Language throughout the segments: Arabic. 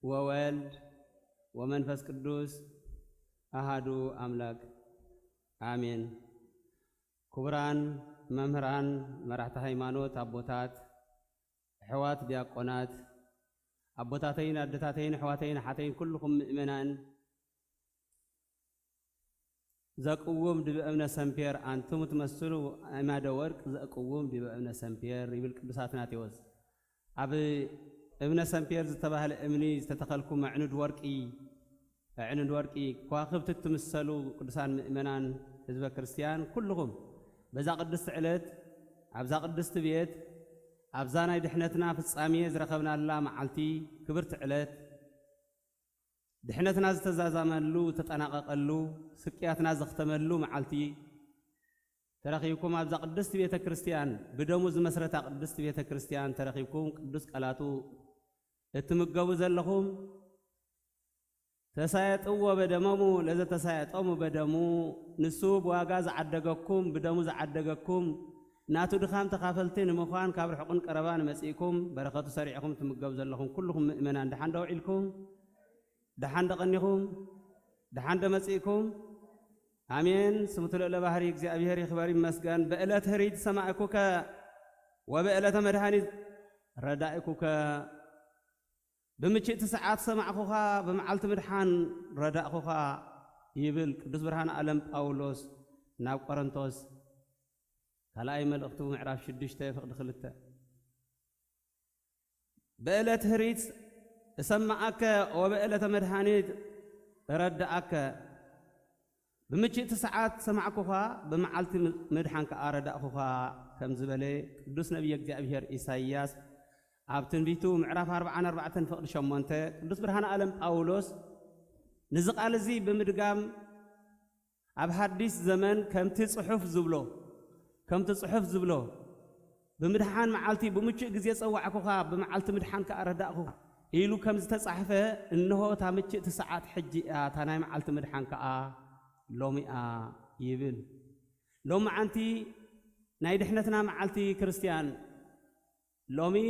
وولد ومنفس قدوس أحدو أملاك آمين. كبران ممهران مرحت هيمانوت أبوتات حوات دياقونات أبوتاتين أدتاتين حواتين حاتين كلكم مؤمنان زقوم بأمن سمبير أنتم تمثلوا أماد ورق زقوم بأمن سمبير يبل قدساتنا تيوز أبي ابن سمبير زتبه الأمني زتتخلكم عند ورقي عند ورقي كواخبت تمثلوا قدسان مؤمنان حزب كريستيان كلهم بزا قدس علت أبزا قدس بيت أبزانا دحنتنا في الصامية زرخبنا الله معلتي كبرت علت دحنتنا زتزازملو تتناققلو سكياتنا زختملو معلتي ترخيكم أبزا قدس بيت كريستيان بدموز مسرة قدس بيت كريستيان ترخيكم قدس قلاتو اتمقوز لهم تسايطوا بدممو لذا تسايطوا بدمو نسوب واغاز عدقكم بدمو زعدقكم ناتو دخام تخافلتين مخوان كابر حقن قربان مسيكم بركاتو سريعكم تمقوز لهم كلكم مؤمنان دحان دوعيلكم دحان دقنيكم دحان دمسيكم آمين سمتلو لبهري እግዚአብሔር ይخبر ይመስገን በእለት ህሪት ሰማዕኩከ ወበእለተ መድኃኒት ረዳእኩከ بمشيت ساعات سمعكوها بمعلت مدحان رداءكوها يبل قدس برهان عالم باولوس ناب قرنطوس كلاي ملختو معراف شدشته فقد خلته بألت هريت سمعك وبألت مدحانيت رداءك بمشيت ساعات سمعكوها بمعلت مدحان كارداءكوها كم زبله قدس نبي እግዚአብሔር ኢሳይያስ أبتن بيتو معرف 44 فقد شمونته قدس برهان عالم باولوس نزقال زي بمدقام أب حديث زمن كم تصحف زبلو بمدحان معالتي بمجي جزية صوعكوها بمعالت مدحان كأرداءكوها إيلو كم تتصحفه إنه تامجي تسعات حجي تاناي معالت مدحان كأ لومي يبل لوم عنتي نايدحنتنا معالتي كريستيان لومي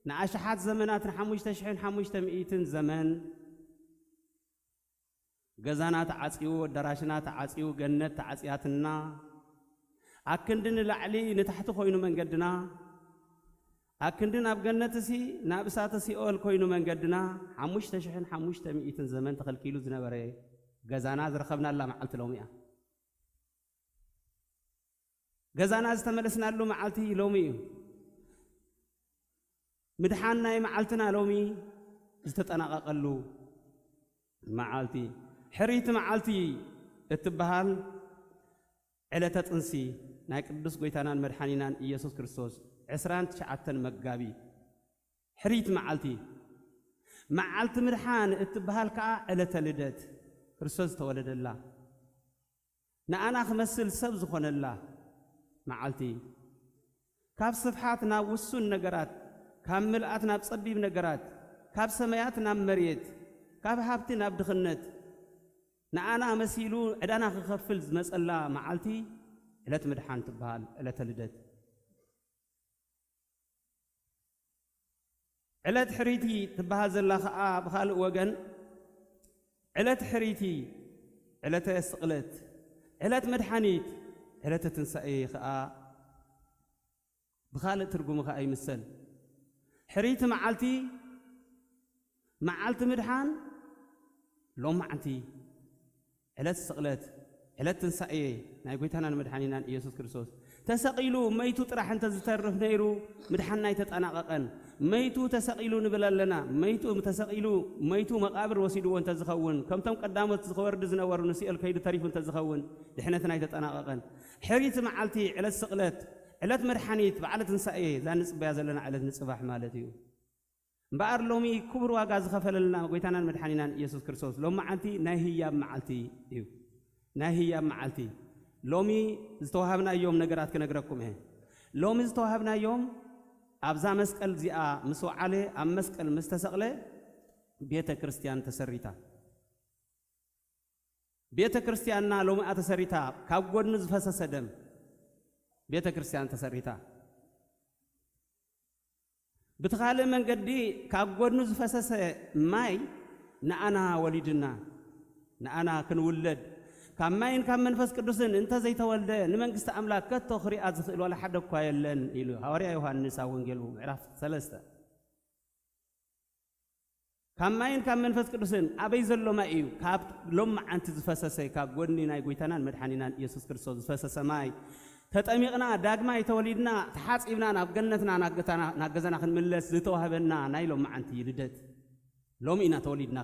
نعاشحات زمنات نحموش تشحين حموش تمئيتن زمن غزانات عصيو دراشنات عصيو جنت عصياتنا أكندن العلي نتحت خوينو من قدنا أكندن أبجنت سي نابسات سي أول خوينو من قدنا حموش تشحين حموش تمئيتن زمن تخل كيلو زنبري غزانات رخبنا الله معلت لوميا غزانات استملسنا له معلتي لومي مدحاننا معالتنا لومي استتناققلو معالتي حريت معالتي اتبهال علة تنسي ناي قدس قويتانان مدحانينان إيسوس كريستوس عسران تشعتن مقابي حريت معالتي معالت مدحان اتبهال كا علة لدت كريستوس تولد الله نانا خمسل سبز خون الله معالتي كاف صفحاتنا وسون نقرات كاب ملأتنا بصديب نقرات كاب سماياتنا مريت كاب حابتنا بدخنت نعانا مسيلو عدانا خفل مسألة معالتي علت مدحان تبهال علت لدت علت حريتي تبهال زلا بخال وغن علت حريتي علت استقلت علت مدحانيت علت تنسائي بخال ترقم خاي مسل حريت معالت مدحان لو معتي علت سقلت علت تنسائي نايقويتانا المدحانينان إيسوس كريستوس تسقيلو ميتو طرح انت زترف نيرو مدحان ناي تتناققن ميتو تسقيلو نبللنا ميتو تسقيلو ميتو مقابر وسيدو انت زخون كمتم قدامت زخورد زنور نسيل كيد تاريخ انت زخون دحنت ناي تتناققن حريت معالتي علت سقلت علت مدحانيت بعلت تنسائي ذا نصبيا زلنا علت نصباح مالتيو بار لومي كبر واغاز خفللنا قويتانا المدحانينان إيسوس كريستوس لو معالتي ناهيا معالتي ايو ناهيا معالتي لومي زتوهبنا يوم نقرات كنقرأكم ايه لومي زتوهبنا يوم أبزا مسكال زياء مسوع عليه أم مسكال مستسقله بيت كريستيان تسريتا بيت كريستياننا لومي أتسريتا كابقود نزفس سدم بيت كريستيان تسريتا بتخالي من قدي كابقودنو زفسس ماي نأنا وليدنا نأنا كنولد كماين كم منفس قدوسن انت زي تولد نمنقست أملاك كتو خريئات زخيل ولا حد كوايلن إلو هوريا يوحنس أونجيلو عرف ثلاثة كماين كم منفس قدوسن أبي زلو ما إيو كاب لوم أنت زفسسي كابقودني ناي قويتانان مدحانينا يسوس كريستوس زفسس ماي تتأميقنا داقما يتولدنا تحاس إبنا نبقنتنا ناقزنا خن ملس زتوهبنا نايلو ما أنت يلدت لوم إنا تولدنا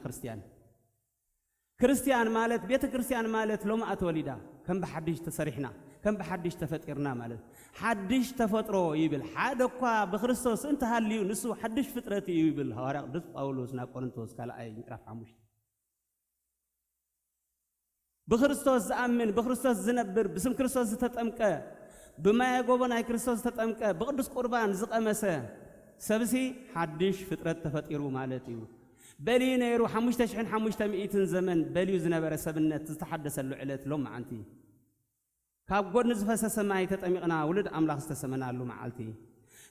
كريستيان مالت بيت كريستيان مالت لوم أتولدا كم بحدش تسرحنا كم بحدش تفتقرنا مالت حدش تفترو يبل حدقوا بخريستوس انت هالليو نسو حدش فترتي يبل هوارق دس باولوس نا قرنطوس كلا أي رفع مش بخريستوس زأمن بخريستوس زنبر بسم كريستوس تتأمك بما يقوبنا كريستوس تتأمك بقدس قربان زقمسه سبسي حدش فترة تفتقرو مالتيو بلي نيرو حموش تمئيتن زمن بليو زنبر سبنت تتحدث اللعلات لهم عنتي كاب قد نزفس سماي تتأميقنا ولد أملاخ استسمنا له معالتي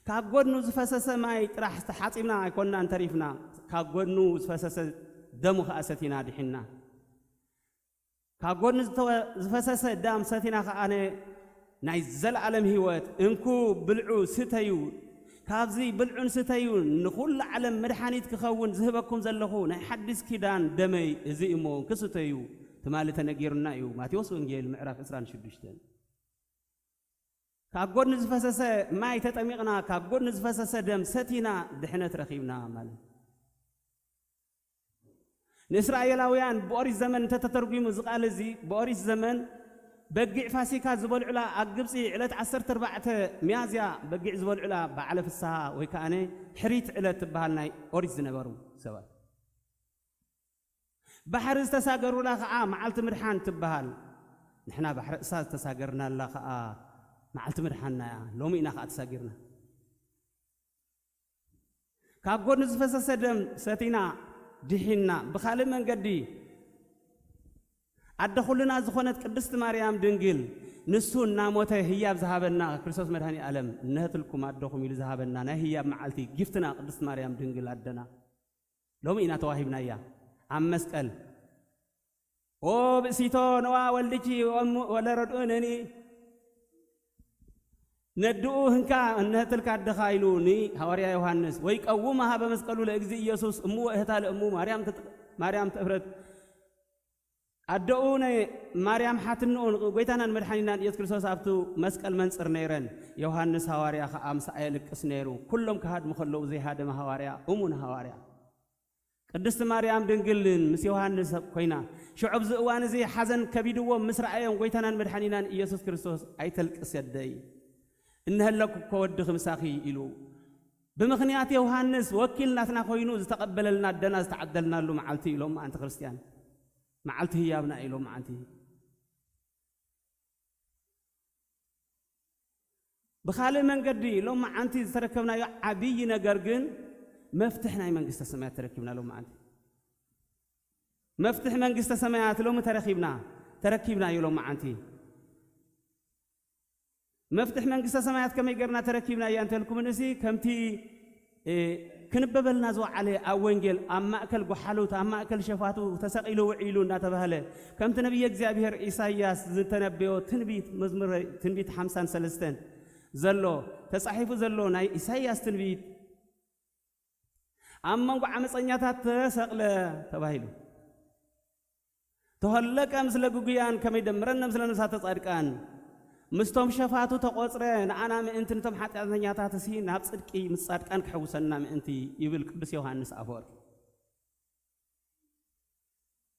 كاب قد نزفس سماي راح استحاطبنا كنا انتريفنا كاب قد نزفس دمو خاستنا دحنا كاب قد نزفس دام ستنا خانه نايزل عالم هيوت انكو بلعو ستيو كابزي بلعون ستيون نقول علم مرحانيت كخون زهبكم زلخو نحدث كيدان دمي زي امو كستيو تمالي تنقيرنا يو ماتيوس وانجيل معرف اسران شدشتن كابقود نزفسس ما يتطميقنا كابقود نزفسس دم ستينا دحنت رخيبنا مال نإسرائيلاويان بوريس زمن تتترجم زقال زي بوريس زمن بقع فاسيكا زبول علا أقبسي علت 14 ميازيا بقع زبول علا بعلف الساعة ويكاني حريت علت بهالناي أوريز نبرو سوا بحر استساقروا لا خاء معلت مرحان تبهال نحنا بحر استساقرنا لا خاء معلت مرحاننا لو مينا خاء تساقرنا كابقود نزفس سدم ستينا دحينا بخالي من قدي أدخلنا زخونة قدست مريم دنجل نسون ناموته هياب ذهبنا كريستوس مدهني ألم نهتلكم أدخلكم إلى ذهبنا نهياب معلتي جفتنا قدست مريم دنجل أدنا لهم إنا تواهبنا إياه عم مسأل أو بسيطة نوا والدتي ولا ردونني ندعو هنكا نهتلك الدخايلوني هوريا يوحنس ويك أومها بمسألو لأجزي يسوس أمو إهتال أمو مريم تفرد أدعونا مريم حاتنون قويتانا المرحانينا يسوع كريستوس أبتو مسكال منصر نيرن يوحنس هواريا خامس أيلك اسنيرو كلهم كهاد مخلو زي هذا ما هواريا أمون هواريا قدست مريم دنجلن مس يوحنس كوينا شعب زوان زي حزن كبيدو مسرعيهم قويتانا المرحانينا يسوع كريستوس أيتلك اسيدي إنها لك كود خمساخي إلو بمخنيات يوحنس وكيلنا ثنا خوينو تقبل لنا الدنا تعدلنا له معلتي لهم أنت كريستيان معلته يا ابن إلو معلته بخالي من قدي لو معنتي تركبنا عبي نجرجن مفتحنا من قصة سماء تركبنا لو معنتي مفتح من قصة سماء لو تركبنا يلو معنتي مفتح من قصة سماء كم يقرنا تركبنا يا أنت لكم نسي كم تي كنببلنا زو عليه أوينجل أما أكل جحلوت أما أكل شفاتو تسقيلو وعيلو ناتبهله كم تنبي إسحاق إساياس تنبيو تنبيت 53 زلو تصحيف زلو ناي إساياس تنبيت أما وعمس أنياتها تسقل تبهيلو تهلك أمس لجوجيان كم يدمرنا مثل نسات صاركان مستوم شفاتو تقصرين أنا من أنت نتم حتى أذنيا تاتسين نابصدقي مصادقان كحوسنا من أنت يبل قدس يوحنس أفور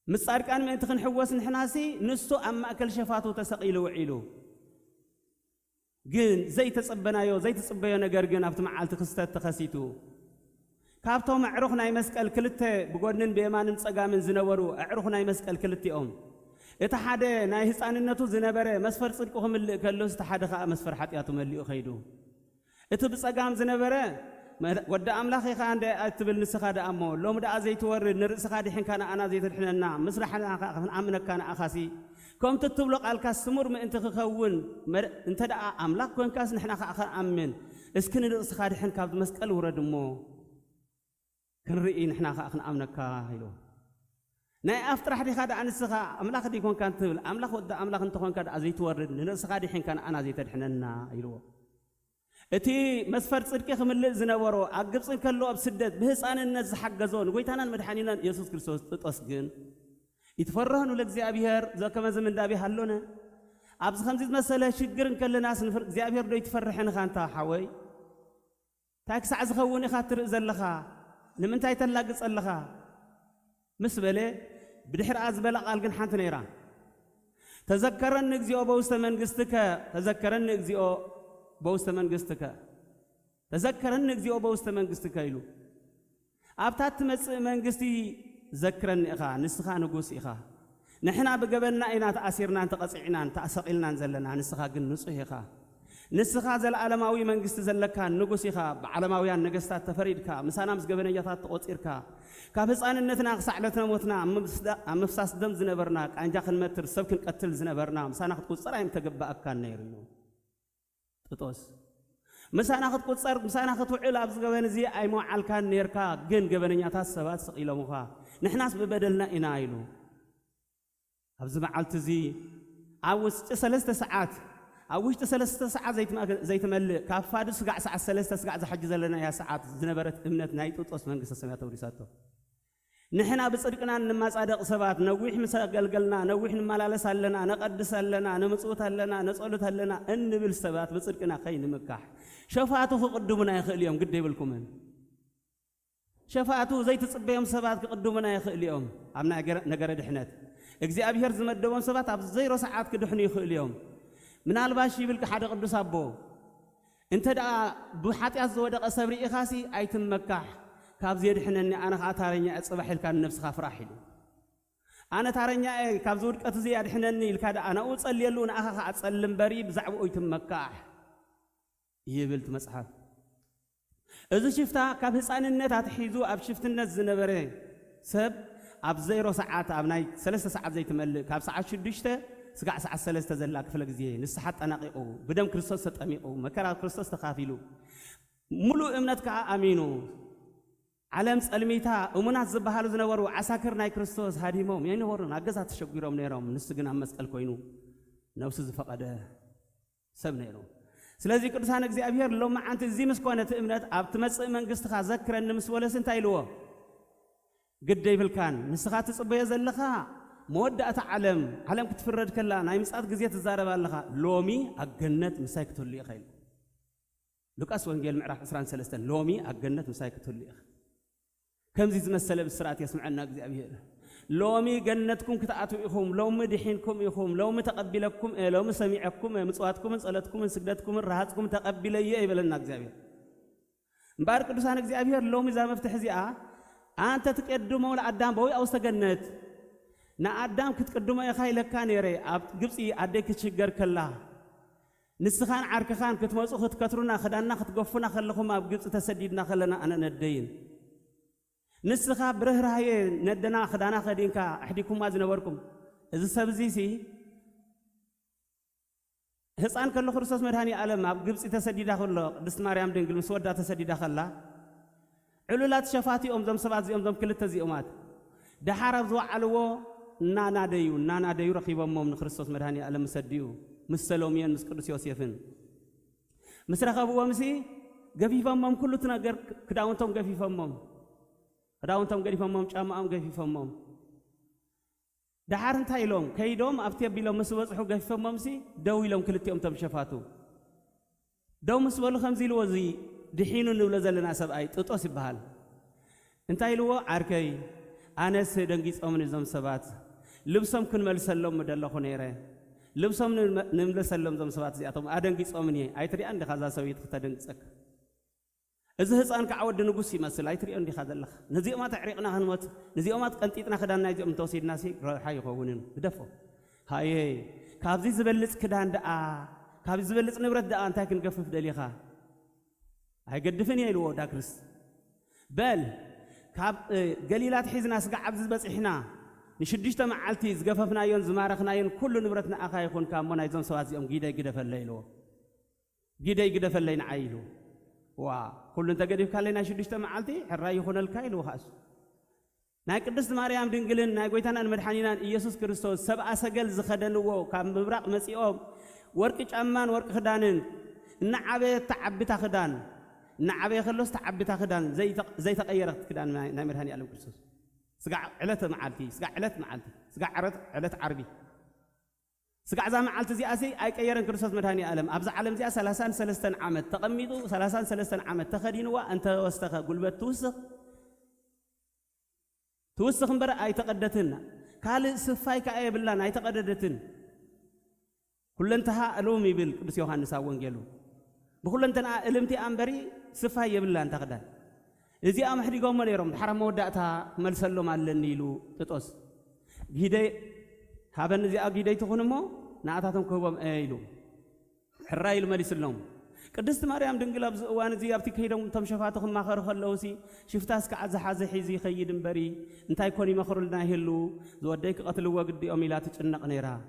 مصادقان من أنت خنحوس نحناسي نسو أما أكل شفاتو تسقيلو وعيلو جن زي تصبنايو زي تصبيو نجر جن أبت معالت خستات تخسيتو كابتو معروخنا يمسكال كلته بقولن بيمان نصقا من زنورو أعروخنا يمسكال كلتي يتحدى نايس عن النتو زنبرة مسفر صدقهم اللي كلوس تحدى خا مسفر حتياتو مليو خيدو اتبص أقام زنبرة ودى أملاخي خان ده أتبل نسخاد أمو لوم ده أزيت ورد نرس خاد حين كان أنا زيت الحين مسرح أنا أمنك كان أخاسي كم تطبلق الكاس سمر ما أنت خون أنت ده أملاك كون كاس نحن أخا أمن اسكن الاسخاد حن كاب مسقل ورد مو كنرئي نحنا خاخن امنك هيلو ناي افتر حدي خاد انسخا املاخ دي كون كانت املاخ ود املاخ انت كون كاد ازي تورد نسخاد حين كان انا زي تدحننا هيلو اتي مسفر صدقي خمل زنبرو اغبصن كلو اب سدت بهصانነት زحجزون ويتانن مدحانينا يسوع كريستوس تطسغن يتفرهن لእግዚአብሔር ዘከመ ዘመን ዳቢ ሃሎነ አብዝ ከምዚ መሰለ ሽግርን ከለና ስንፍር እግዚአብሔር ዶ ይትፈርሕን ካንታ ሓወይ ታክሳዕ ዝኸውን ኢኻ ትርኢ ዘለኻ ንምንታይ ተላግጽ ዘለኻ ምስ በለ ብድሕር ኣዝበለ ቃል ግን ሓንቲ ነይራ ተዘከረን እግዚኦ በውስተ መንግስትከ ተዘከረን እግዚኦ በውስተ መንግስትከ ተዘከረን እግዚኦ በውስተ መንግስትከ ይሉ ኣብታት መጽእ መንግስቲ ذكرن إخا نسخة نجوس إخا نحنا بجبلنا إنا تأثيرنا تقصعنا تأسقلنا نزلنا نسخة جن نصه إخا نسخة زل عالماوي من جست زلك نجوس إخا عالماوي النجستات تفريد كا مسانا مس جبلنا جثات تقصير كا كابس أن النتنا صعلتنا موتنا مفساس دم زنبرنا عن جاخل متر سبك قتل زنبرنا مسانا خد صراحة متجبأ كان نيرنو تطوس مسانا خد قصر مسانا خد وعلا أبز جبلنا زي أي معال كان نيركا جن جبلنا جثات سبات سقيل مخا نحناس ببدلنا إنايلو أبز معالت زي عاوز 3 ساعات عاوز 3 ساعات زي تملء كافاد سقع ساعة 3 ساعات زحجز لنا يا ساعات زنبرت امنت نايت وطوس منقص السماوات ورساته نحنا بصدقنا نما صادق سبات نويح مسقلقلنا نويح نمالالس لنا نقدس لنا نمصوت لنا نصلت لنا انبل سبات بصدقنا خين مكح شفاعته قدمنا يا خل اليوم قد يبلكم شفاعته زي تصبيهم سبات قدمنا يا خل اليوم عمنا نجر دحنت እግዚአብሔር ዝመደቦም ሰባት ኣብ ዘይሮ ሰዓት ክድሕኑ ይኽእል እዮም ምናልባሽ ይብል ሓደ ቅዱስ አቦ እንተ ዳ ብሓጢያት ዝወደቀ ሰብሪ ኢኻሲ ኣይትመካሕ ካብ ዝድሕነኒ ኣነ ታረኛ ጽባሕ ኢልካ ነፍስኻ ፍራሕ ኢሉ ኣነ ታረኛ ካብ ዝውድቀት እዚ ያድሕነኒ ኢልካ ዳ ኣነ ጸልየሉ ንኣኻ ኣጸልም በሪ ብዛዕባኡ ይትመካሕ ይብል መጽሓፍ እዚ ሽፍታ ካብ ህፃንነት ኣትሒዙ ኣብ ሽፍትነት ዝነበረ ሰብ ኣብ ዘይሮ ሰዓት ኣብ ናይ 3 ሰዓት ዘይትመልእ ካብ ሰዓት 6 ስጋዕ ሰዓት 3 ዘላ ክፍለ ግዜ ንስሓ ጠናቂቁ ብደም ክርስቶስ ተጠሚቁ መከራ ክርስቶስ ተኻፊሉ ሙሉእ እምነት ከዓ ኣሚኑ ዓለም ጸልሚታ እሙናት ዝበሃሉ ዝነበሩ ዓሳክር ናይ ክርስቶስ ሃዲሞም ይነበሩ ኣገዛ ተሸጉሮም ነይሮም ንስ ግን ኣብ መስቀል ኮይኑ ነፍሱ ዝፈቀደ ሰብ ነይሩ ስለዚህ ቅዱሳን እግዚአብሔር ሎማ አንተ እዚ መስኮነት እምነት ኣብ ትመጽእ መንግስትኻ ዘክረን ምስ ወለስ እንታይ ኢልዎ قد يبلكان نسخات صبيه زلخا مودعه عالم كتفرد كلا ناي مصات غزيه تزارب لها لومي اجنت مسايكتول لي خيل لوقاس وانجيل معراف 13 لومي اجنت مسايكتول لي كم زي مسله بالسرعه يسمعنا እግዚአብሔር لومي جنتكم كتاتو يخوم لو مدحينكم يخوم لو متقبلكم لو مسمعكم مصواتكم صلاتكم سجدتكم رهاتكم تقبليه يبلنا እግዚአብሔር مبارك قدوسان እግዚአብሔር لومي ዛ مفتح زيا أنت تقدمه لأدم بوي أو استجنت نا أدم كتقدمه يا خاي لك كان يري أب جبسي أديك تشجر كلا نسخان عرك خان كتمسخ كترنا خدنا خطقفنا خلهم أب جبس تسديدنا خلنا أنا ندين نسخة بره رهاي ندنا خدنا خدين كا أحدكم ما زنوركم إذا سبزيسي هسان كله خرصاص مرهاني ألم أب جبس تسديدنا خلا دست مريم دينجل مسودة تسديدنا خلا علولات شفاتي زم سبات زي زم كلتا زي أمات دحارب زوع علوه نانا ديو رخيبا من خريستوس مرهاني على مسديو مسلوميان مسقدس يوسفين مسرخ ابو ومسي غفيفا مم كله تناغر كداونتم غفيفا مم ጫማም غفيفا دحار انتا يلوم كيدوم ابتي بيلوم مسوصحو غفيفا ممسي دو يلوم كلتيوم تمشفاتو دو مسولو خمزي لوزي دحينو نبل زلنا سبعي ጥጦስ ይባል እንታይ ኢልዎ ዓርከይ ኣነስ ደንጊጾም ንዞም ሰባት ልብሶም ክንመልሰሎም መደለኹ ነይረ ልብሶም ንምለሰሎም ዞም ሰባት እዚኣቶም ኣደንጊጾም እኔ ኣይትሪኣ እንዲኻ ዛ ሰበይት ክተደንግጸክ እዚ ህፃን ከዓ ወዲ ንጉስ ይመስል ኣይትሪኦ እንዲኻ ዘለኻ ነዚኦማት ኣዕሪቕና ክንሞት ነዚኦማት ቀንጢጥና ክዳን ናይዚኦም ተወሲድና ሲ ረብሓ ይኸውንን ግደፎ ሃየ ካብዚ ዝበልጽ ክዳን ደኣ ካብዚ ዝበልጽ ንብረት ደኣ እንታይ ክንገፍፍ ደሊኻ هيقدفني يلو داكرس بل كاب قليلات حزنا سقع عبز بصحنا نشدشت معالتي زقففنا يون زمارخنا يون كل نبرتنا اخا يكون كامونا يزون سوازيهم غيدا يقدف الليلو غيدا يقدف الليل عايلو وكل أنت قريب كلنا شديش تمعلتي حراي يخون الكايل وخاص ناي قدست مريم دنجلن ناي قويتنا المدحانينا يسوع كريستوس سبع سجل زخدنوا كم مبرق مسيئهم ورك أمان ورك خدانن نعبي تعبتها خدان نعبي خلص تعبتها خدان زي تغيرت خدان ناي مدحاني على كريستوس سقع علت معلتي سقع علت معلتي سقع علت عربي سقع زي معلت زي أسي أي كيرن كريستوس مدحاني عالم أبز عالم زي 33 عمد تقميدو 33 عمد تخدينوا أنت واستخ قلبت توسخ مبرأ أي تقدتنا قال سفاي كأي بالله أي تقدتنا كل انتهى ألومي بالقدس يوحنا ساوون بكل انتنا ألمتي أمبري سفاي بالله أنت قدان إذا أم حد يقوم عليهم حرام ودعتها ملسلم على النيلو تتوس جدي هذا الذي أجدي تخونمو نعتهم كوبم أيلو حرايل ملسلم قدست مريم دنجل أبز وأنا زي أبتي كيدهم تم شفاتهم ما خرخ اللوسي شفتاس كعز حازح حزي خيد بري انتي كوني ما خرل ناهلو زوديك قتل وقدي أميلات تنق نيرها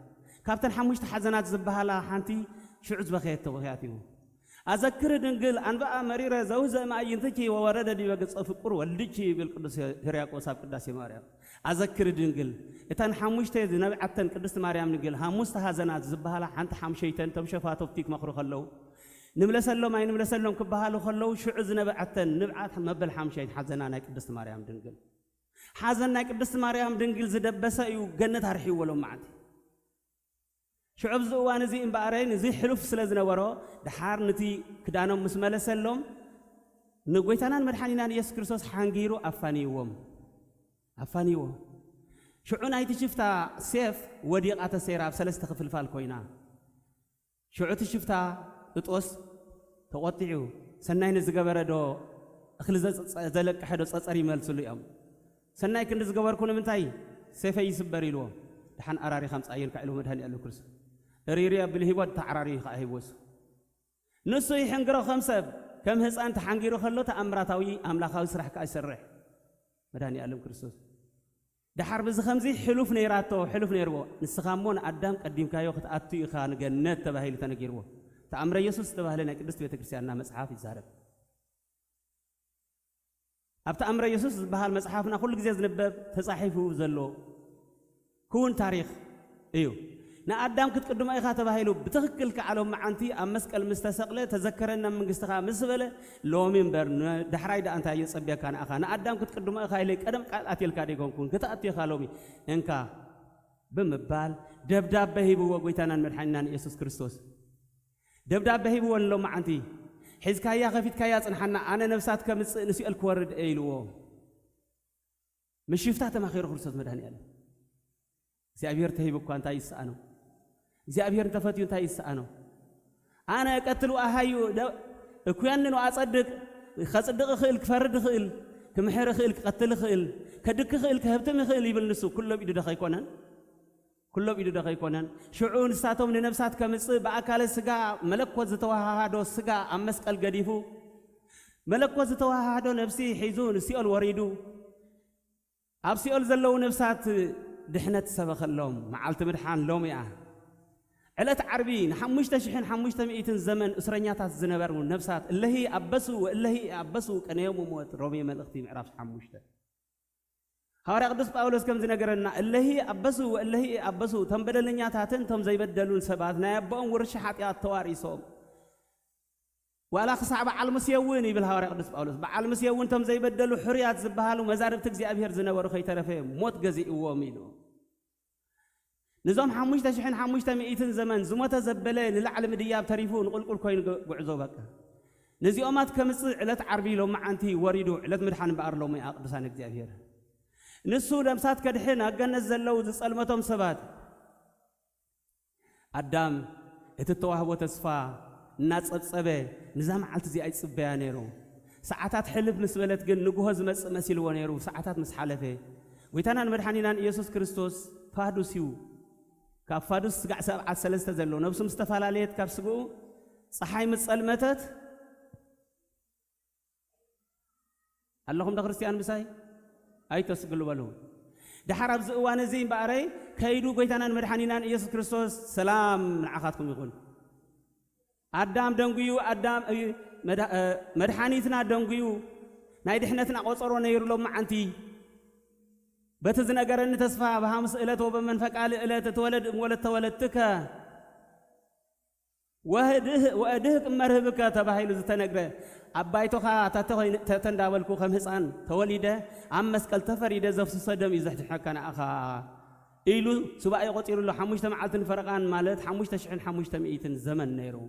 كابتن حموش تحزنات زبها لا حنتي شعز بخيت وخياتيو أذكر دنجل أن بقى مريرة زوجة ما ينتكي وورد دي وقت أفكر والدكي بالقدس هرياق وصاب قداس مريم أذكر دنجل إتان حموش تيزي نبي عتن قدست مريم دنجل حموش تحزنات زبها لا حنت حمشيتن تم شفاته بتيك ما خرخ اللو نملسلهم أي نملسلهم كبهالو خلوا شعزنا بعتن نبعت مبل حمشين حزنا نايك قدست مريم دنجل حزنا نايك قدست مريم دنجل زد بس يو جنة هرحي ولو معدي شعب زوان زي إمبارين زي حلف سلزنا ورا دحار نتي كدانهم مسملسلهم نقويتنا المرحانينا يسوع كريستوس حنجيرو أفانيو شعونا يتشفتا سيف وديقة سيراب سلست خفل فالكوينا شعو تشفتا تطوس تقطعو سناي نزغبره دو اخل زلق حدو صصري ملسلو يام سناي كن زغبر كون منتاي سيف يسبر يلو دحن اراري خمس عين كعلو مدهن يالو كرس ريريا بالهيوت تعراري خايبوس نسو يحنقرو خمسه كم هصان تحنقيرو خلو تامراتاوي املاخاوي سرح كايسرح مدهن يالو كريستوس دحر بز خمسي حلوف نيراتو حلوف نيربو نسخامون ادم قديم كايو خطاتو يخان جنت تباهيل تنغيرو تأمر يسوع تباهلنا قدست بيت كريستياننا مصحف يزارب أبت أمر يسوع بهال مصحفنا كل جزء نبب تصحيفه زلوا كون تاريخ أيوه نا أدم كنت قدما إخا تباهلو بتخكل كعلوم معنتي أمسك المستسقلة تذكرنا من قستخا مسبلة لومين برن دحراي دا أنت يصبيا كان أخا نا أدم كنت قدما إخا إليك أدم قال أتيل كادي كون كتا أتي خالومي إنكا بمبال دبداب بهيبو وقويتانا المرحنان يسوع كريستوس دبداب بهيبو ولو معنتي حزكايا خفيت كايا صنحنا أنا نفسات كنسي الكورد أيلو مش شفتها ما خير خلصت مدهني أنا زي أبير تهيبو كان تايس أنا زي أبير تفتيون تايس أنا قتلوا أهايو كوياننو أصدق خصدق خيل كفرد خيل كمحر خيل قتل خيل كدك خيل كهبتم خيل يبلنسو كله بيدو دخاي كونان كله بيدو دخاي كونان شعون ساتهم لنفسات كمص بأكال السجا ملكوت زتوهادو السجا أمسك الجديفو ملكوت زتوهادو نفسي حيزون سيول وريدو أبسيول زلوا نفسات دحنت سبخ اللوم معلت مدحان لوم يا علت عربين حمشت شحن حمشت مئتين زمن أسرنيات الزنبر والنفسات اللي هي أبسوا كان يوم موت رومي ملختي معرفش حمشته هارا قدس باولوس كم زنقرنا اللي هي أبسوا تم بدلنيات هاتن تم زي بدلون سباتنا يبقون ورشحات يا التواريسهم ولا خصعب على المسيوين بالهارا قدس باولوس على المسيوين تم زي بدلوا حريات زبهالو مزارب تجزي أبير زنبر وخي ترفهم موت جزي وامينو نظام حمشت شحن حمشت مئتين زمن زمت زبلين للعلم دياب تريفون قل كوين قعزو بك نزي أمات كمص علت عربي لو مع أنتي وريدو علت مدحان بقر لو ما أقدسان اجزابير نسو لمسات كدحين أجن الزلو زلمتهم سبات أدام اتتواه وتصفى الناس أتصبه نظام علت زي أي صبيانيرو ساعات حلف نسبلت جن نجوز مسيل ونيرو ساعات مسحلفه ويتنا المدحانين يسوع كريستوس فادوسيو كافادوس قاع سبعة سلسلة زلوا نفس مستفعلات كافسقو صحاي مسألمتت اللهم ده كريستيان بساي أي تسقلوا بلو ده حرب زوان زين باري كيدو قيتنا المرحانين يسوع كريستوس سلام من عقاتكم يقول أدم دنقيو أدم مدحانيتنا دنقيو نايدحنتنا قصرو نيرلو معنتي بتزنا قرن تسفى بهامس إلت وبمن فقال إلت تولدتك وأدهك مرهبك تباهي لزتنقره أبايتوخا تتنداولكو خمسان توليده عم مسكال تفريده زفص صدم يزحت حكنا أخا إيلو سباعي قطير له حموش تمعلتن فرقان مالت حموش تشحن حموش تمئيتن زمن نيرو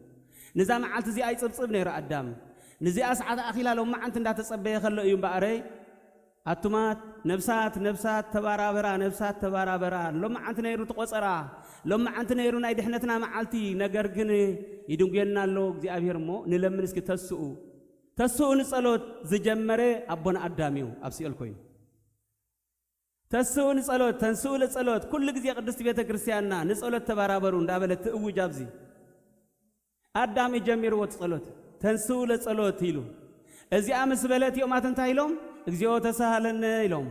نزام معلت زي أي صبصب نيرو قدام نزي أسعد أخيلا لو ما أنت لا تصبي خلو يوم بقري أتومات نفسات تبارابرا نفسات تبارابرا لو ما أنت نيرو تقصرا لو ما أنت نيرو نايد حنتنا معلتي نجرجني يدونجينا لو زي أبير مو نلمنسك تسوء نصلوت زجمرة أبونا أداميو أبسي الكوين تسوء نصلوت كل جزء قدست بيت كريستياننا نصلوت تبارابرون دابلت أوج جابزي أدامي جمير وتصلوت تنسو لصلوت يلو ازي امس بلات يوم ما تنتايلهم اግዚኦ ተሳሃለነ ይሎም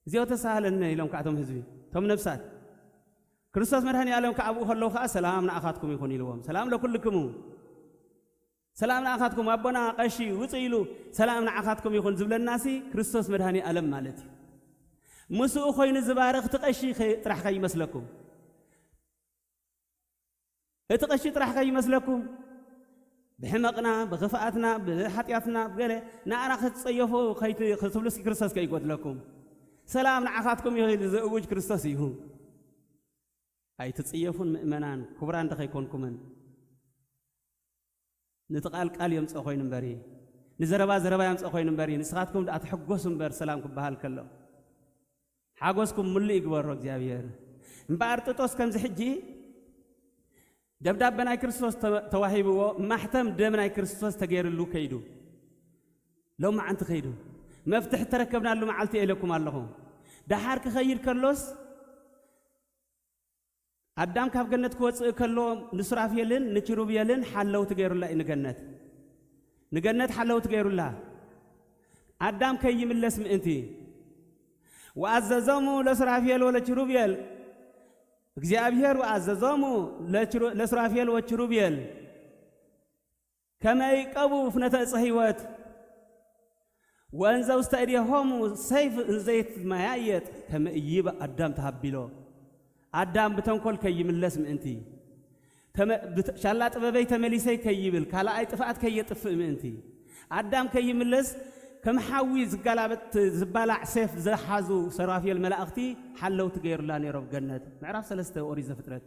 እግዚኦ ተሳሃለነ ይሎም ካቶም ህዝቢ ቶም ነፍሳት ክርስቶስ መድኃኔ ዓለም ከአብኡ ከለው ካ ሰላም ንአኻትኩም ይኹን ይልዎም ሰላም ለኩልክሙ ሰላም ንአኻትኩም አቦና ቀሺ ውጽኢሉ ሰላም ንአኻትኩም ይኹን ዝብለናሲ ክርስቶስ መድኃኔ ዓለም ማለት እዩ ሙስኡ ኮይኑ ዝባረኽ ትቀሺ ጥራሕ ከይመስለኩም እትቀሺ ጥራሕ ከይመስለኩም بحمقنا بغفاءتنا بحطياتنا بقله نعرف تصيفوا خيت خصبلس كريستوس كيقول لكم سلام نعخاتكم يهيد زوج كريستوس يهو اي تصيفون مؤمنان كبران تخيكونكم نتقال قال يمص خوين بري نزربا يمص خوين بري نسخاتكم اتحقوسم بر سلامكم بحال كله حاغوسكم ملي يغبر እግዚአብሔር እንባርጥጦስ ከምዚ ሕጂ دبداب بناي كريستوس تواهيبو محتم دمناي كريستوس تغيرلو كيدو لو ما انت خيدو مفتح تركبنا له معلتي اليكم اللهم دحار كخير كلوس ادم كاف جنت كوص كلو نسرافيلن نچروبيلن حلو تغيرلا نجنت حلو تغيرلا ادم كيملس منتي وعززمو لسرافيل ولا چروبيل እግዚአብሔር ወአዘዘሙ ለስራፊል ወችሩቤል كما يقبوا فنة صحيوات وأنزوا استأديهم سيف زيت ما يأيت كما يجيب أدم تهبيله أدم بتنقل كي من لسم أنتي كما شلات ببيت مليسي كي يبل كلا أي تفعت كي يطفئ من أنتي أدم كي من لس كم حويز قلبت زبالع سيف زحزو سرافي الملائكتي حلو تغير لاني رب جنة معرف سلسته أوريز فترة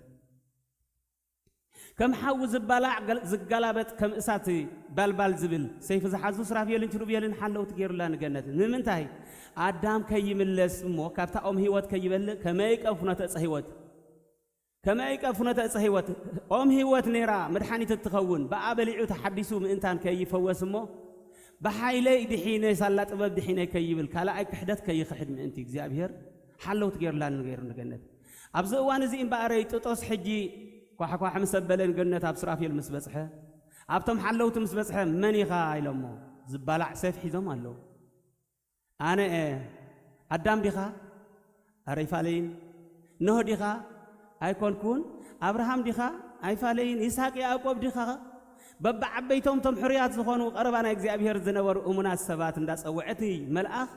كم حوز زبالع زقلبت كم إساتي بالبال زبل سيف زحزو سرافي الانتروبي لين حلو تغير لاني جنة من منتهي آدم كي ملس مو كابتا أم هيوت كي يبل كما يكفنا تأسهيوت كما يكفنا تأسهيوت أم هيوت نيرا مدحاني تتخون بقابل تحدثو من إنتان كي يفوس مو بحايلي دحينه صلات باب دحينه كيبل كلا اي كحدت كي خحد من انت እግዚአብሔር حلو تغير لان غير جنت ابز وان زي امباري طوس حجي كوحكوا حمسبلن جنت اب سرافيل مسبصحه ابتم حلوت مسبصحه من يخا يلمو زبالع سيف حيزم الله انا ادم ديخا اريفالين نوح ديخا ايكون كون ابراهام ديخا ايفالين اسحاق يعقوب ديخا بابا عبيتهم تم حريات زخونوا قربنا እግዚአብሔር ዝነበሩ ሙናሰባት እንዳጸውዕቲ መልአኽ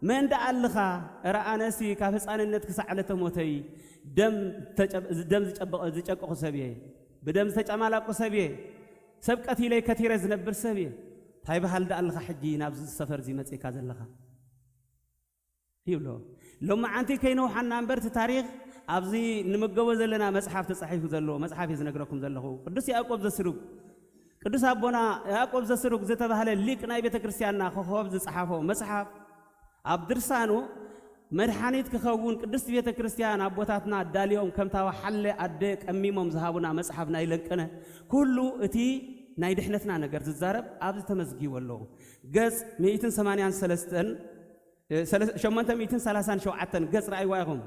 من دعلخا رأناسي كافصانነት ክሳዕለተ ሞተይ ደም ዝጨቀቁ ሰብየ በደም ዝተጨማላቁ ሰብየ ሰብቀት ኢለይ ከቲረ ዝነብር ሰብየ ታይ ባህል ደአልኻ ሕጂ ናብ ሰፈር ዝመጽካ ዘለኻ ይብሎ ሎማ አንቲ ከይነው ሓናንበርት ታሪኽ ኣብዚ ንመገቦ ዘለና መጽሐፍ ተጻሒፉ ዘሎ መጽሐፍ ይዝነግረኩም ዘለኹ ቅዱስ ያዕቆብ ዘስሩግ ቅዱስ አቦና ያዕቆብ ዘስሩግ ዝተባህለ ሊቅ ናይ ቤተ ክርስቲያንና ኮኸብ ዝጻሓፎ መጽሐፍ ኣብ ድርሳኑ መድኃኒት ክኸውን ቅዱስ ቤተ ክርስቲያን አቦታትና ዳልዮም ከምታው ሓለ አደ ቀሚሞም ዝሃቡና መጽሐፍ ናይ ለቀነ ኩሉ እቲ ናይ ድሕነትና ነገር ዝዛረብ ኣብ ዝተመዝጊው ኣሎ ገጽ 837 ገጽ ራእይዋ ኢኹም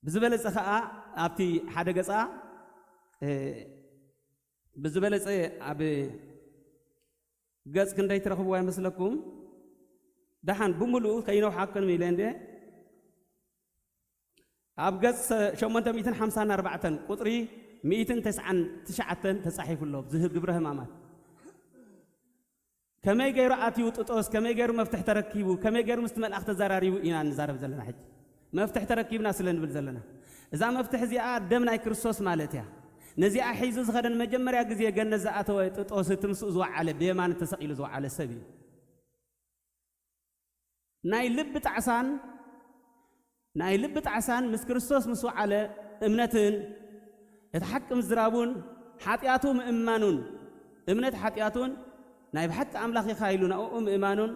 ብዝበለጸ ኸኣ ኣብቲ ሓደ ገጻ بزبلة أبي جز كنداي ترخبوا يمسلكم دحين بملو كينو حقن ميلانده أب جز شو ما أنت 254 قطري 209 تصحيف الله زهب جبرهم أمات كما يغير اتيو ططوس كما يغير مفتح تركيبو كما يغير مستمل اخ تزاراريو اينا نزارب زلنا حج مفتح تركيبنا سلن بل زلنا اذا مفتح زيا دمنا كريستوس مالتيا نزي احيز زخدن مجمريا غزي غنزاتو ططوس تمسو زو على بيمان تسقيل زو على سبي ناي لب تعسان مس كريستوس مسو على امنتن يتحكم زرابون حاتياتو مእمانون امنت حاتياتون ناي بحق املاخي خايلون او مእمانون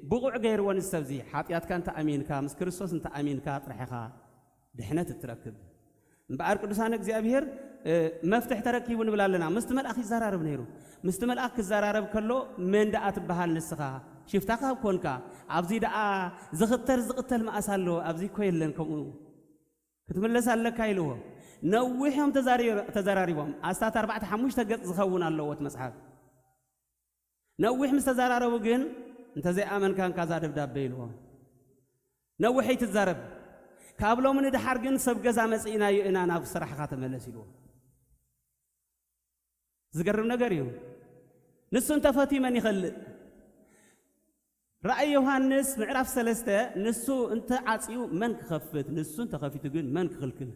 بقع غير ون السبزي حاتيات كانت امينكا مس كريستوس انت امينكا طرحخا دحنت تركب مبارك قدسان እግዚአብሔር مفتح تركيبون بلالنا مستمل اخي زرارب نيرو مستمل اخ زرارب كلو مندات بحال نسخا شفتاخا كونكا ابزي دا زقتل ما اسالو ابزي كويلن كمو كتملس عليك ايلو نوحهم تزاراريبهم استات 4 5 تقط زخون اللوت مصحف نوح مستزارارو جن انت زي امن كان كذا دبداب يلو نوحي تزارب كابلو من دحر جن سب غزا مصينا ينا ناف صراحه تملس يلو زغرم ነገር ይው ንሱን ተፈቲ من يخلق رأي يوحنس معرف 3 نسو انت عاصيو من كخفت نسو انت خفيت جن من كخلكل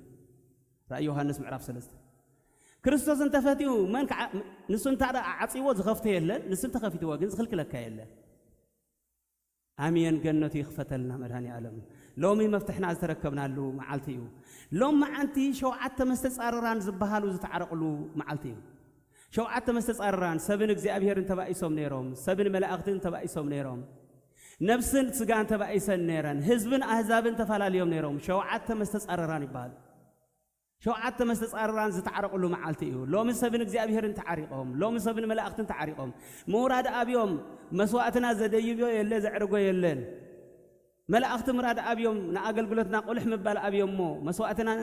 رأي يوحنس معرف 3 كريستوس انت فاتيو من نسو انت عاصيو زخفت يله نسو انت خفيتو جن زخلكلك يله امين جنتي خفتلنا مداني عالم لومي مفتحنا تركبنا له معالتيو لوم معنتي شوعت مستصارران زبحالو زتعرقلو معالتيو شوعت مستصارران سبن እግዚአብሔር እንተባይሶም ነይሮም سبن ملائكት እንተባይሶም ነይሮም نفسن سجان تبع إيسان نيران حزبن أحزابن تفعل اليوم نيرهم شوعات مستسعرران يبال شوعات مستسعرران زتعرقوا له معالتيو لو من سبن እግዚአብሔር تعريقهم لو من سبن ملائكت تعريقهم مراد أبيهم مسواتنا زديبيو يله زعرقو يلن ملائكت مراد أبيهم نأقل قلتنا قلح مبال أبيهم مو مسواتنا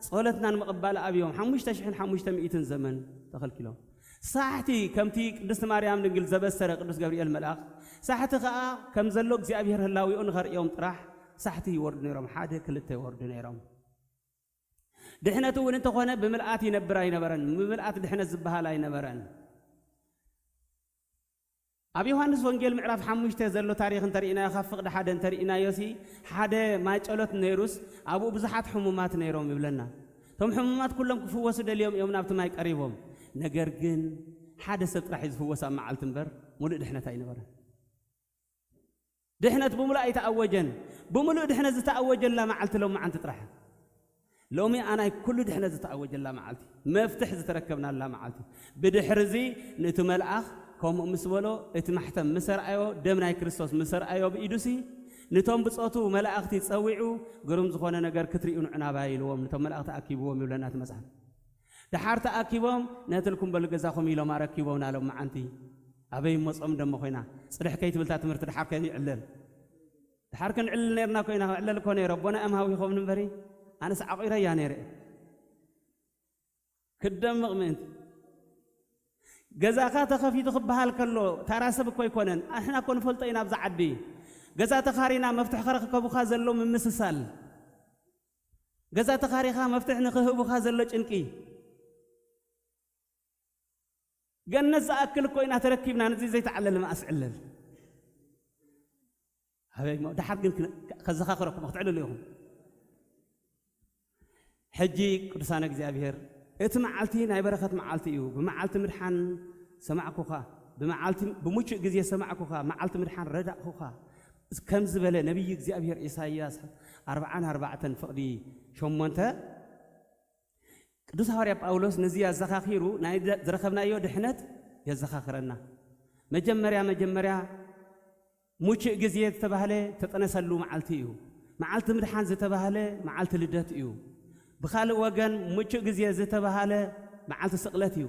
صولتنا مقبال أبيهم حموش تشحن حموش تمئيتن زمن دخل كيلو صاحتي كمتي قدس مريم نقول زبسر قدس جبريل ملاك صاحتي خا كم زلوك زي أبيهر هلاوي أنغر يوم طرح صاحتي يورد نيرم حاجة كلته يورد نيرم دحنا تو أنت خوانا بملآت ينبراي نبرن بملآت دحنا زبها لا ينبرن أبي يوحنس وانجيل معرف حموش تزلو تاريخ ترينا خفق حدا ترينا يوسي حدا ما يجعلت نيروس أبو بزحات حمومات نيرم يبلنا ثم حمومات كلهم كفوا سد اليوم يوم نابت ما يقريبهم نجر جن حادث راح يزفوا سامع على تنبر مولد إحنا تاي نبرة دحنا بملأ يتأوجن بملأ دحنا زتأوجن لا معلت لو ما عن تطرح لومي أنا كل دحنا زتأوجن لا معلتي ما فتح زتركبنا لا معلتي بدحرزي نتمل أخ كم مسولو اتمحتم مسر أيو دمنا كريستوس مسر أيو بإيدوسي نتوم بصوتو ملائكتي تصوعوا قرم زخونا نجر كتريون عنابايلهم نتوم ملائكت أكيبوهم يولنا تمسح دحارت أكيبهم ناتلكم بالجزاكم إلى ما ركيبونا لهم معنتي أبي مصعم دم خوينا صدق كيت بلتات مرت دحارك يعلل دحارك نعلل نيرنا كوينا علل كوني ربنا أم هاوي خوف نبري أنا سعقير يا نير كدم مؤمن جزاكات خفي تخبها الكلو ترى سبك كوي كونن إحنا كون فلتينا بزعدي جزات خارينا مفتح خرق كبو خازلو من مسسال جزات خاريخا مفتح نخهبو خازلو جنكي جنز أكل كوينا تركيبنا نزي زي تعلل ما أسعلل هاي ما ده حد يمكن خزخا خرق مقطعلو اليوم حجي كرسانك زابير اتمعالتي ناي بركة معالتيو بمعالت مرحان سمعكوخا بمعالت بموش جزية سمعكوخا معالت مرحان ردعكوخا كم زبالة نبي زابير إساياس 4 فقدي شمونتا قدوس حواري باولوس نزيا زخاخيرو ناي زرخبنا يو دحنت يا زخاخرنا مجمريا موش جزية تبهله تتنسلو معالتيو معالت مرحان زتبهله معالت لدتيو بخال وجن موش جزية زتبهله معالت سقلتيو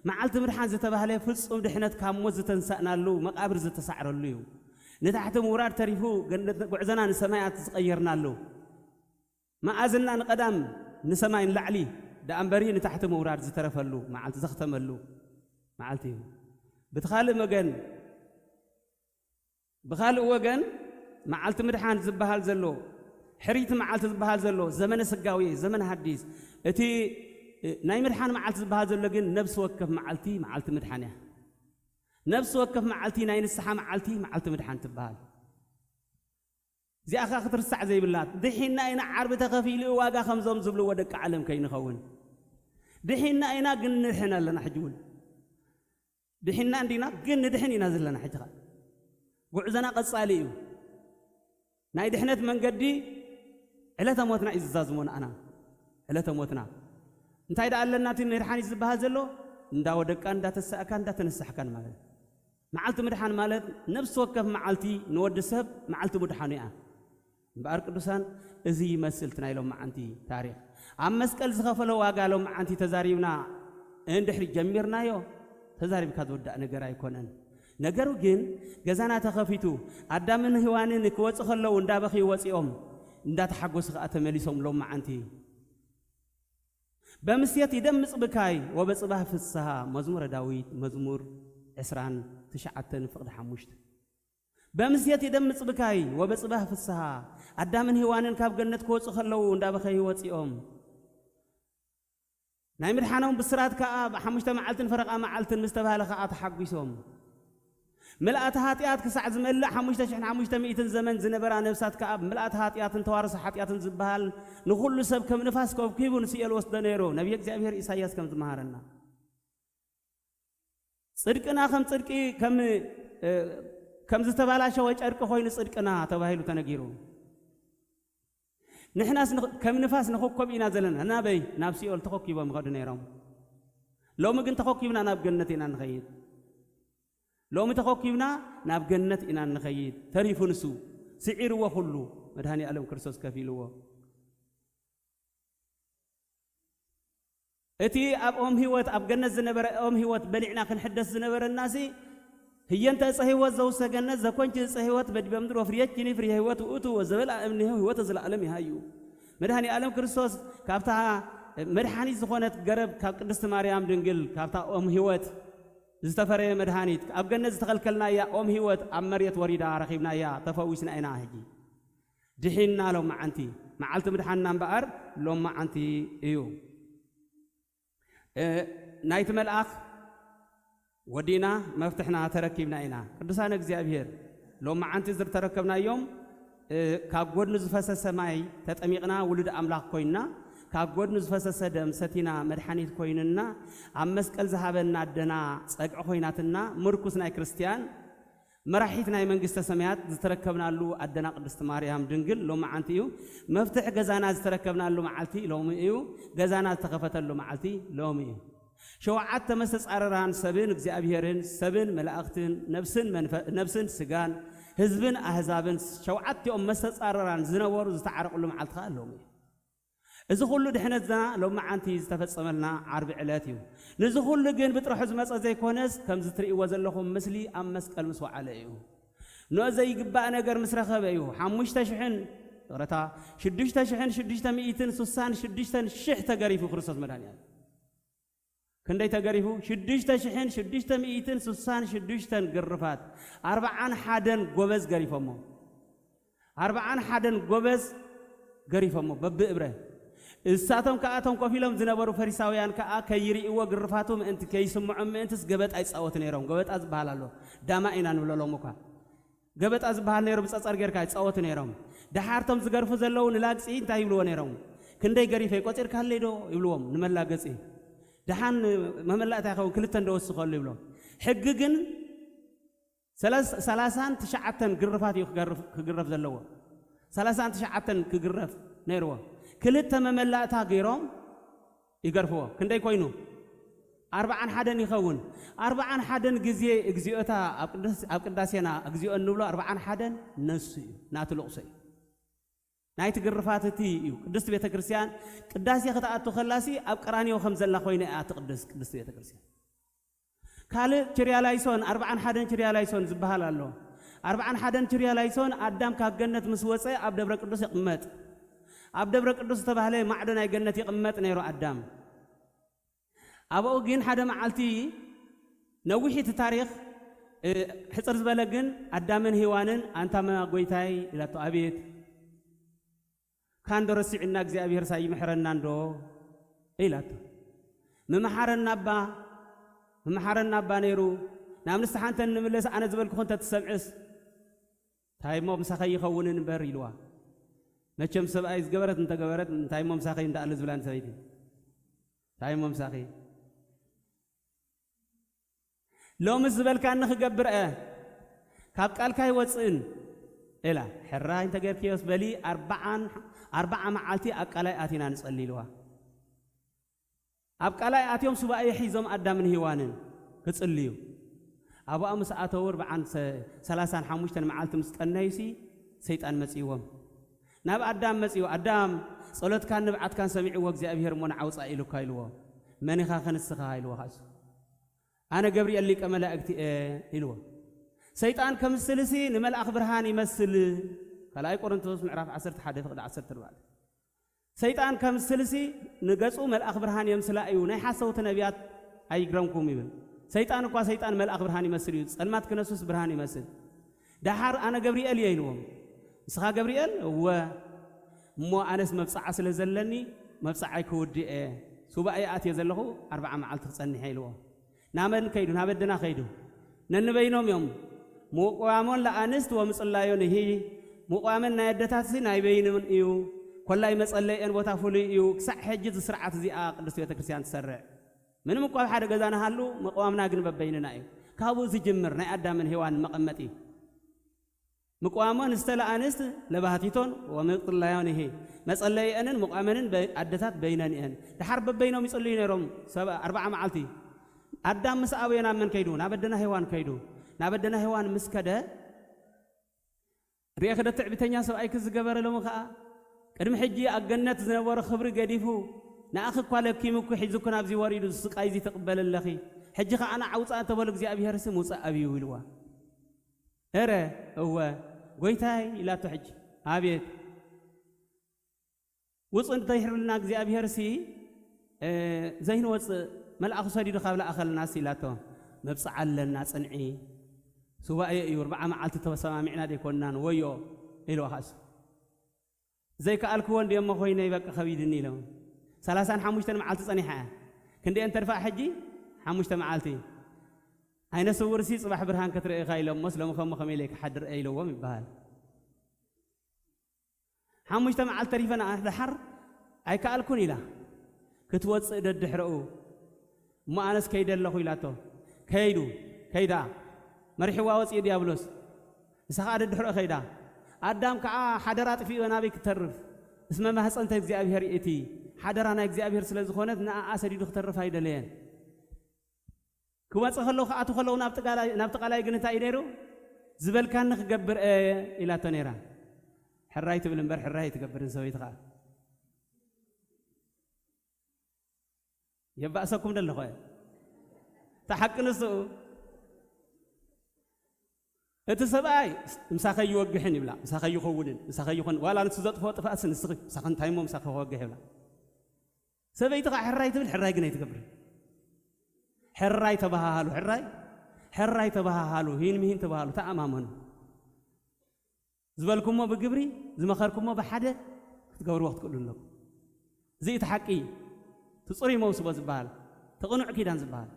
معالت مرحان زتبهله فلسو دحنت كاموز تنسأنا له مقابر زتسعر له نتحت مورار تريفو جنت قعزنا نسمايات تغيرنا له ما أزلنا نقدام نسماين لعلي ده أمبري نتحت مورار زترفلو معالت زختملو معالتيه بتخالف مجن بخالق وجن معالت مرحان زبهال زلو حريت معالت زبهال زلو زمن سقاوي زمن حديث اتي ناي مرحان معالت زبهال زلو جن نفس وقف معالتي معالت مرحانه نفس وكف معلتي ناين السحة معلت مدحان تبال زي أخا خطر الساعة زي بالله دحينا إنا عرب تخفيلي واقا خمزهم زبلو ودك عالم كي نخون دحينا إنا قلنا دحينا لنا حجول دحينا عندنا قلنا دحين ينازل لنا حجغا وعزنا قصاليو ناي دحنت من قدي علا تموتنا إزازمون أنا علا تموتنا انتاي دا قالنا تي نرحاني زبها زلو ندا ودك ندا تسأكا ندا تنسحكا مالت معلت مدحان مالت نفس وكف معلتي نود السب معلت مدحانيا بارك دوسان ازي مسلتنا يلو معنتي تاريخ عم مسقل زخفلو واغالو معنتي تزاريبنا اندحري جميرنا يو تزاريب كاتودا نغير ايكونن نغرو جين غزانا تخفيتو ادمن هوانن كوص خلو اندا بخي وصيوم اندا تحغوس خاته مليسوم لو معنتي بمسيت يدمص بكاي وبصباح فسها مزمور داويت مزمور عسران تشعتن فقد حمشت بمسيت يدمص بكاي وبصباح فسها ادمن هوانن كاب جنت كوص خلو اندا بخي وصيوم ناي مدحانهم بسرات كا بحمشت معلتن فرقا معلتن مستباله خا تحغيسوم ملأت هاتيات كسع زملة حمشت شحن حمشت مئة زمن زنبرا نفسات كأب ملأت هاتيات توارث هاتيات زبال نقول سب كم نفاس كوب كيبون سيال وسط نيرو نبي እግዚአብሔር ኢሳይያስ كم تمهرنا صدقنا خم صدقي كم زتبالاشو وጨርቅ ሆይን ጽድቅና ተባይሉ ተነጊሩ نحناس كم نفاس نخكب ኢና ዘለና እና በይ ናብ ሲኦል ተخكيبም قد نيرم لو مگن ተخكيبنا ናብ ገነትና ንخيد لو متخوكيبنا ناب جنة إنا نخيد تريف نسو سعير وخلو مدهاني ألم كرسوس كفيلو اتي أب أم هيوت أب جنة زنبر أم هيوت بلعنا كنحدث زنبر الناسي هي أنت صهيوت زوسة جنة زكونش صهيوت بدي بمدر وفريات كني فري هيوت وأتو وزبل أمنه هيوت زل ألم يهايو مدهاني ألم كرسوس كابتها مدهاني زخونة قرب كقدس مريم دنجل كابتها أم هيوت زتفري مدهانيت أبجن زتخلكلنا يا أم هيوت عمريت وريدا رخيبنا يا تفوسنا إنا هجي دحينا لو معنتي معلت مدحنا بقر لو معنتي إيو نايت ملأخ ودينا مفتحنا تركبنا إنا قدسنا እግዚአብሔር لو معنتي زر تركبنا يوم كابود نزفس السماي تتأميقنا ولد أملاك كوينا كابود نزفس دم ستينا مدحانيت كويننا عمسكل ذهبنا دنا صقع خويناتنا مركوسنا كريستيان مراحيتنا منجست سميات زتركبنا له ادنا قدست مريم دنجل لو معنتيو مفتح غزانا زتركبنا له معلتي لو ميو غزانا تخفتل له معلتي لو ميو شوعت مسصارران سبن እግዚአብሔርን سبن ملائكتن نفسن سغان حزبن احزابن شوعت يوم مسصارران زنورو زتعرقلو معلتخ لو ميو إذا كل دحنت زنا لو معنتي استفصملنا عرب علاتيو نذ كل جن بتروح زمص زي كونس كم زتري وزلكم مثلي ام مسقل مسوا عليو نو زي يغبا نجر مسرخبيو 5000 غرتا 6666 شح تغريفو ክርስቶስ መድኃኒዓለም كندي تغريفو 6666 ግርፋት 40 حدن ጎበዝ ገሪፎሞ 40 حدن ጎበዝ ገሪፎሞ በብእብረ الساتم كأتم كفيلم زنبرو فريساويان كأ كيري وقرفاتهم أنت كيسمعهم أنتس جبت أي صوت نيرهم جبت أزبال الله دام إنا نقول مكا جبت أزبال نيرهم بس أرجع كاي صوت نيرهم ده حارتم زقرف زلوا نلاقس إيه تاي يبلون نيرهم كندي قريفة كوتير كهليدو يبلوهم نمل لاقس إيه ده حن ممل تاخو كل تندوس خالي يبلون حققن ثلاثان تشعتن قرفات يقرف زلوا ثلاثان تشعتن كقرف نيروا كلتا مملأتها غيرهم يقرفوا كندي كوينو 40 حدن يخون 40 حدن غزي اغزيوتا ابقداسينا اغزيو انبلو 40 حدن نسي ناتلقسي نايت غرفاتتي قدست بيت كريستيان قداسي خطاتو خلاسي ابقرانيو خمزلا خوينه اتقدس قدست بيت كريستيان كال تريالايسون 40 حدن تريالايسون زبحال الله 40 حدن تريالايسون ادم كجنت مسوصي اب دبر قدس يقمط اب دبر قدس تباله معدن جنت يقمط نيرو ادم ابو جين حدا معلتي نوحيت تاريخ حصر زبلغن ادمن هيوانن انت ما غويتاي الى ابيت كان درسينا እግዚአብሔር ሳይ محرنا ندو إلات ممحرنا با نيرو نعم نستحانت نملس أنا زبلك كنت تسمعس تاي مو مسخي يخونن بر يلوا نشم سبعة إذ جبرت أنت جبرت تاي مو مسخي أنت على زبلان سويتي تاي مو مسخي لو مزبل كان نخجبر كاب قال كاي وصين إلا حرا أنت غير كيوس بلي أربعة معالتي أقلاي آتينا نصلي لها أقلاي آتيهم سبا يحيزهم أدى من هوانن كتصليو أبو أمس أتور بعن 35 معالت مستنيسي سيطان مسيوهم ناب أدام مسيو أدام صلوت كان نبعت كان سميع وجزء أبيهر من عوص إلو كايلوا مني خاخن السخاء إلو خاص أنا جبري اللي كمل أكتي إلو سيطان كمسلسي نمل أخبرهاني يمثل خلاي قرنتوس معرف 10 حدث قد 10 تربع سيطان كمسلسي نقصو مل أخبرهاني يمثل أيو ناي حسوت نبيات أي جرامكم يبل سيطان كوا سيطان مل أخبرهاني يمثل المات كنسوس برهاني يمثل دحر أنا جبريل يلوم سخا جبريل هو مو أنس مبصع سلزلني مبصع يكودي سوبا آيات يزلهو 4 معالت تصني حيلو نامن كيدو نابدنا كيدو ننبينهم يوم مقامون لأنست ومصلايون هي مقامن نادتاتسي نايبين من إيو كلاي مصلايين بوتافولي إيو سع حجة سرعة زي قدس بيت كريستيان تسرع من مقام حدا غزانا حلو مقامنا جن ببيننا إيو كابو زي جمر نأدى من هوان مقامتي مقامون استلا أنست لبهاتيتون ومصلايون هي مصلايين مقامن عدتات بيننا الحرب بينهم يصلين يوم 4 معالتي أدام مسأوينا من كيدو نابدنا هوان كيدو نابدنا هوان مسكدة رياخ ده تعبتني سو أيك زجبر لهم خاء كريم حجي أجنت زنور خبر قديفو نأخذ قالب كيمك حجزكنا بزي وريد السق أيزي تقبل اللخي حجي خا أنا عاوز أنت بقولك زي أبي هرس موسى أبي ويلوا هره هو قويتاي لا تحج أبيت وصل تيحر لنا زي أبي هرسي زين وصل ملأ خسري دخل أخل الناس لاتو مبصع للناس أنعي سواء يربع معلت توسما معنا دي كونان ويو إلو خاص زي كالكون دي أما خوينا يبقى خبيدني لهم 35 معلت صنيحة كندي أنت ترفع حجي 5 معلتي هاي نصور سي صباح برهان كتر خايلهم مسلم خميلك حدر أيلو ومبال 5 معلت ريفنا الحر أي كالكون إله كتوص الدحرقو ما أنس كيد الله خيلاته كيدا مرحوا وصي ديابلوس سخاد الدحر خيدا أدم كا حدرات في ونابي كترف اسمه ما حصلت እግዚአብሔር ኢቲ حدرانا እግዚአብሔር ስለዝኾነት ና አሰዲዱ ክተርፍ አይደለን ክወጽ خلو خاطو خلو ናብጠቃላይ ግን እንታይ ነይሩ ዝበልካን ክገብር ኢላቶ ነይራ ሕራይ ትብል እምበር ሕራይ ትገብርን ሰበይት ኻ يبأسكم دل خوي تحق نسو اتسباي مساخي يوجحني بلا مساخي يخونن مساخي يخون ولا نتزط فوق طفاس نسخ مساخن تايمو مساخ يوجح بلا سبيت حراي تبل حراي جنيت كبر حراي تبهالو حراي تبهالو هين مهين تبهالو تأمامن زبالكم ما بجبري زمخركم ما بحدا تقبر وقت كلنا زي تحقي تصري موسى زبال تقنع كيدان زبال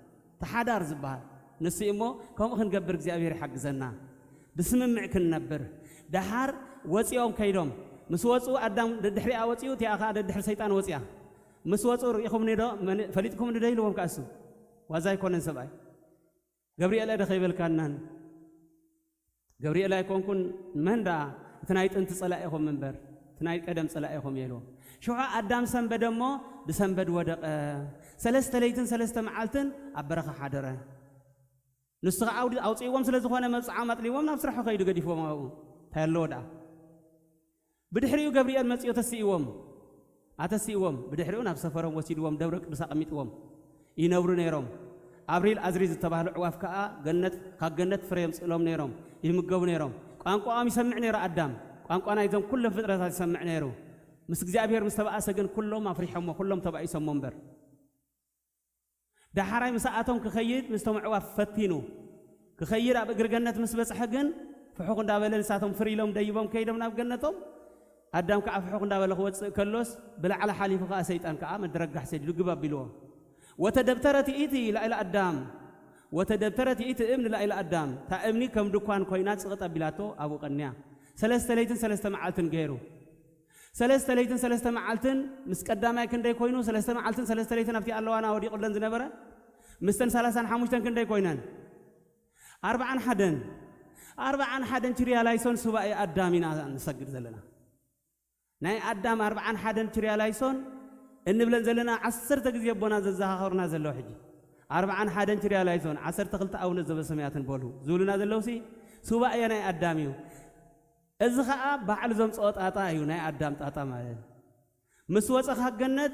تحادار زبال نسيمو كم خن جبر እግዚአብሔር حق زنا بسممع كنبر دحار وصيوم كيدوم مسوصو ادم دحري اوصيو تياخا دحر شيطان وصيا مسوصو ريخم ندو فليتكم نديلوم كاسو وازاي كونن سباي جبريل لا دخيبلكانن جبريل لا يكونكن مندا تنايت انت صلايهم منبر تنايت قدم صلايهم يلو شو ادم سنبدمو بسنبد ودق ثلاثه ليتن ثلاثه معالتن ابرخ حدره نسخ عود اوصيوم ስለዝኾነ መጽዓ ማጥሊዎም ናብ ስራሕ ከይዱ ገዲፎም ታያለውዳ بدحريو جبريل مصيو أتسيوم بدحريو نفس سفرهم وسيدوم دبر قدس قميطوم ينورو نيروم أبريل أزريز تبعلو عواف كجنة فريم سلام نيروم يمجو نيروم قانقو عم يسمع نيرا أدم قانقو أنا إذا كل فترة يسمع نيرو مسك زابير مستبع سجن كلهم أفريحهم وكلهم تبع يسمون بر ده حراي مساعتهم كخير مستمع عواف فتينو كخير أبقر جنة مسبس حقن فحقن دابلن ساعتهم فريلهم دايبهم كيدهم ناب جنتهم أدم كعف حقن دابله هو كلوس بلا على حالي فقا سيطان كعام درجح سيد لجباب بلوه وتدبترت إيتي لا إلى أدم وتدبترت إيت إمن لا إلى أدم تأمني كم دكان كوينات سقط بلاتو أبو قنيا سلست ليتن سلست معلتن غيره سلست ليتن سلست معلتن مسقدامه كندي كوينو سلست معلتن سلست ليتن أفتي الله أنا ودي قلن زنبرة مستن سلاسان حموشتن كندي كوينان 40 حدن تريا لايسون سباي أدامينا نسجد زلنا ناي أدام 40 حدن تريا لايسون إن بلن زلنا 10 تجزي بنا زهاخرنا زلوا حجي 40 حدن تريا لايسون 10 تخلت أو نزب سميات بولو زولنا زلوسي سباي ناي أداميو إذا بعل زم صوت أطايو ناي أدام أطا ماله مسوس أخ جنة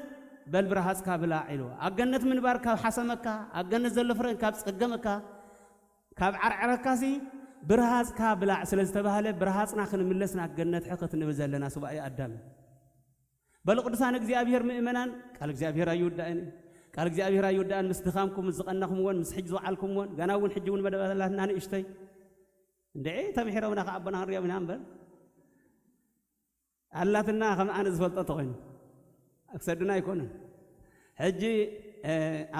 بل برهاس كابلا علو أجنة من بار كاب حسمك أجنة زلفرن كاب سقمك كاب عرعركاسي برهاس كابلا سلستبهله برهاسنا خن ملسنا جنة حقت نبزلنا سباي أدام بل قدسان እግዚአብሔር ምእመናን ቃል እግዚአብሔር አይወዳን ቃል እግዚአብሔር አይወዳን መስደኻምኩም ዝቀናኩም ወን መስሕጅ ወዓልኩም ወን ገናውን ሕጅውን መደባላትና ንእሽተይ እንዴ ተምሕረውና ከአበና ህርያ ምናምን በል አላትና ከመአን ዝፈልጠ ተቆይኑ አክሰድና ይኮነ ሕጂ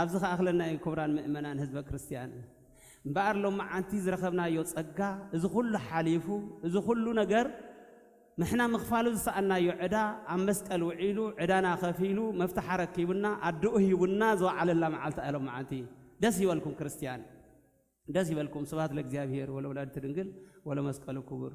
ኣብዝኻ አኽለና ክብራን ምእመናን ህዝበ ክርስቲያን እምበኣር ማዓንቲ ዝረኸብናዮ ጸጋ እዚ ኩሉ ሓሊፉ እዚ ኩሉ ነገር محنا مخفالو زسألنا يعدا عم مسأل وعيلو عدانا خفيلو مفتح ركيبنا أدوه يبنا زو على الله معلت ألم معتي دسي والكم كريستيان دسي والكم سبات لك زيابير ولا ولاد ترنجل ولا مسألو كبر